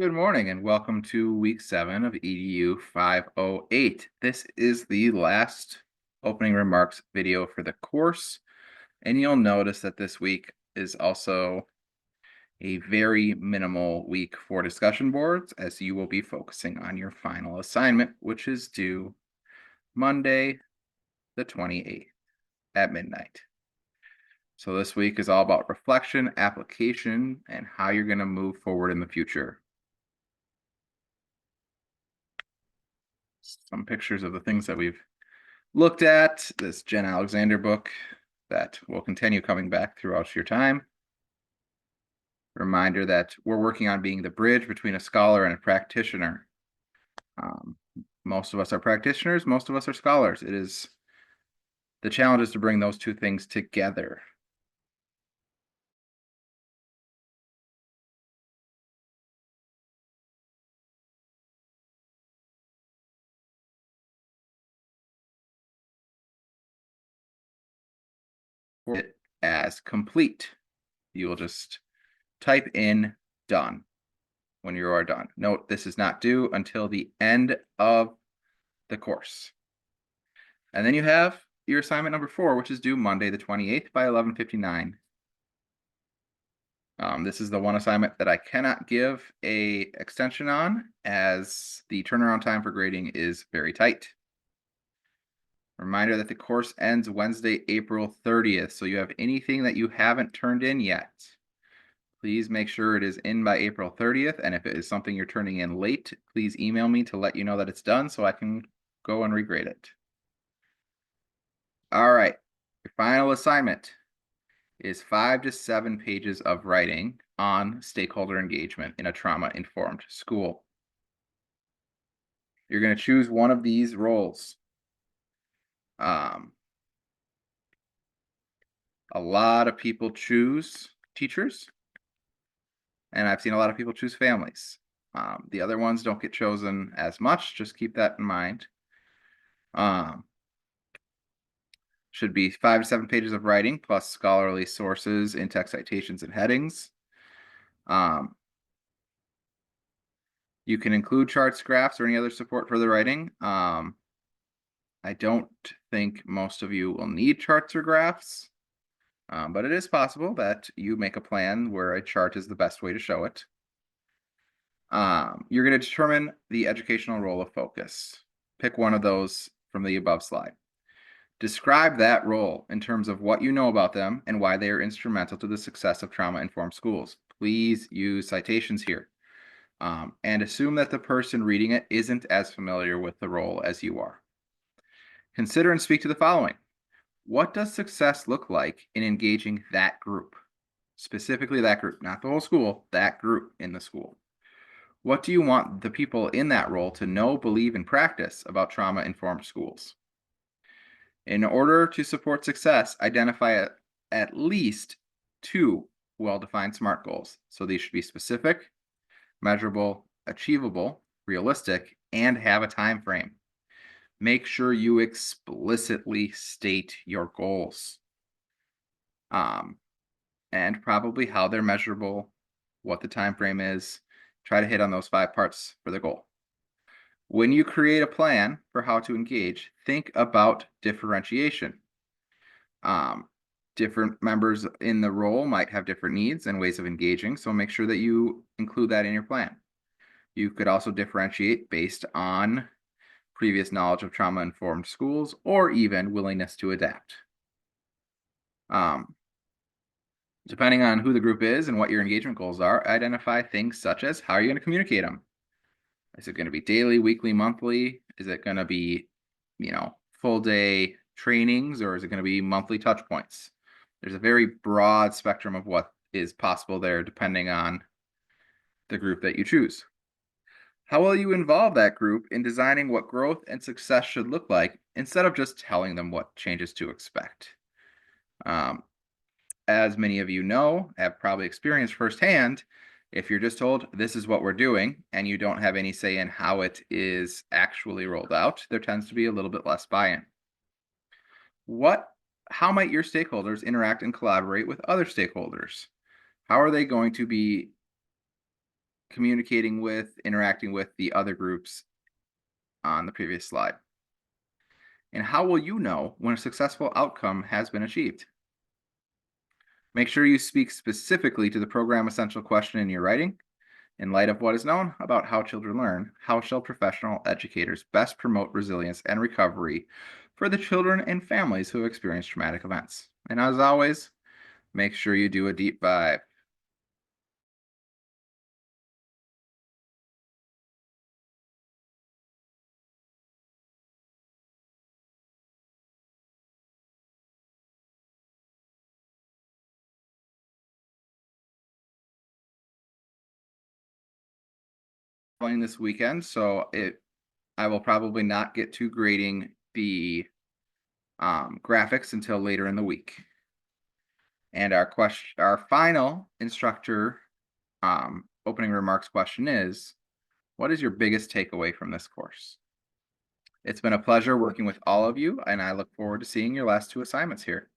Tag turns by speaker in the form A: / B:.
A: Good morning and welcome to week 7 of EDU 508. This is the last opening remarks video for the course, and you'll notice that this week is also a very minimal week for discussion boards, as you will be focusing on your final assignment, which is due Monday, the 28th at midnight. So this week is all about reflection, application, and how you're going to move forward in the future. Some pictures of the things that we've looked at, this Jen Alexander book that will continue coming back throughout your time. Reminder that we're working on being the bridge between a scholar and a practitioner. Most of us are practitioners, most of us are scholars. The challenge is to bring those two things together. It as complete. You will just type in done when you are done. Note, this is not due until the end of the course. And then you have your assignment number 4, which is due Monday the 28th by 11:59. This is the one assignment that I cannot give a extension on, as the turnaround time for grading is very tight. Reminder that the course ends Wednesday, April 30th, so you have anything that you haven't turned in yet, please make sure it is in by April 30th, and if it is something you're turning in late, please email me to let you know that it's done so I can go and regrade it. All right, your final assignment is 5 to 7 pages of writing on stakeholder engagement in a trauma-informed school. You're going to choose one of these roles. A lot of people choose teachers, and I've seen a lot of people choose families. The other ones don't get chosen as much, just keep that in mind. Should be 5 to 7 pages of writing plus scholarly sources, in-text citations, and headings. You can include charts, graphs, or any other support for the writing. I don't think most of you will need charts or graphs, but it is possible that you make a plan where a chart is the best way to show it. You're going to determine the educational role of focus. Pick one of those from the above slide. Describe that role in terms of what you know about them and why they are instrumental to the success of trauma-informed schools. Please use citations here, and assume that the person reading it isn't as familiar with the role as you are. Consider and speak to the following. What does success look like in engaging that group? Specifically that group, not the whole school, that group in the school. What do you want the people in that role to know, believe, and practice about trauma-informed schools? In order to support success, identify at least 2 well-defined SMART goals. So these should be specific, measurable, achievable, realistic, and have a time frame. Make sure you explicitly state your goals, and probably how they're measurable, what the time frame is. Try to hit on those 5 parts for the goal. When you create a plan for how to engage, think about differentiation. Different members in the role might have different needs and ways of engaging, so make sure that you include that in your plan. You could also differentiate based on previous knowledge of trauma-informed schools or even willingness to adapt. Depending on who the group is and what your engagement goals are, identify things such as how are you going to communicate them? Is it going to be daily, weekly, monthly? Is it going to be, full day trainings, or is it going to be monthly touch points? There's a very broad spectrum of what is possible there depending on the group that you choose. How will you involve that group in designing what growth and success should look like instead of just telling them what changes to expect? As many of you know, have probably experienced firsthand, if you're just told this is what we're doing and you don't have any say in how it is actually rolled out, there tends to be a little bit less buy-in. How might your stakeholders interact and collaborate with other stakeholders? How are they going to be communicating with, interacting with the other groups on the previous slide? And how will you know when a successful outcome has been achieved? Make sure you speak specifically to the program essential question in your writing. In light of what is known about how children learn, how shall professional educators best promote resilience and recovery for the children and families who have experienced traumatic events? And as always, make sure you do a deep dive. Playing this weekend, so I will probably not get to grading the graphics until later in the week. And our final instructor opening remarks question is, what is your biggest takeaway from this course? It's been a pleasure working with all of you, and I look forward to seeing your last two assignments here.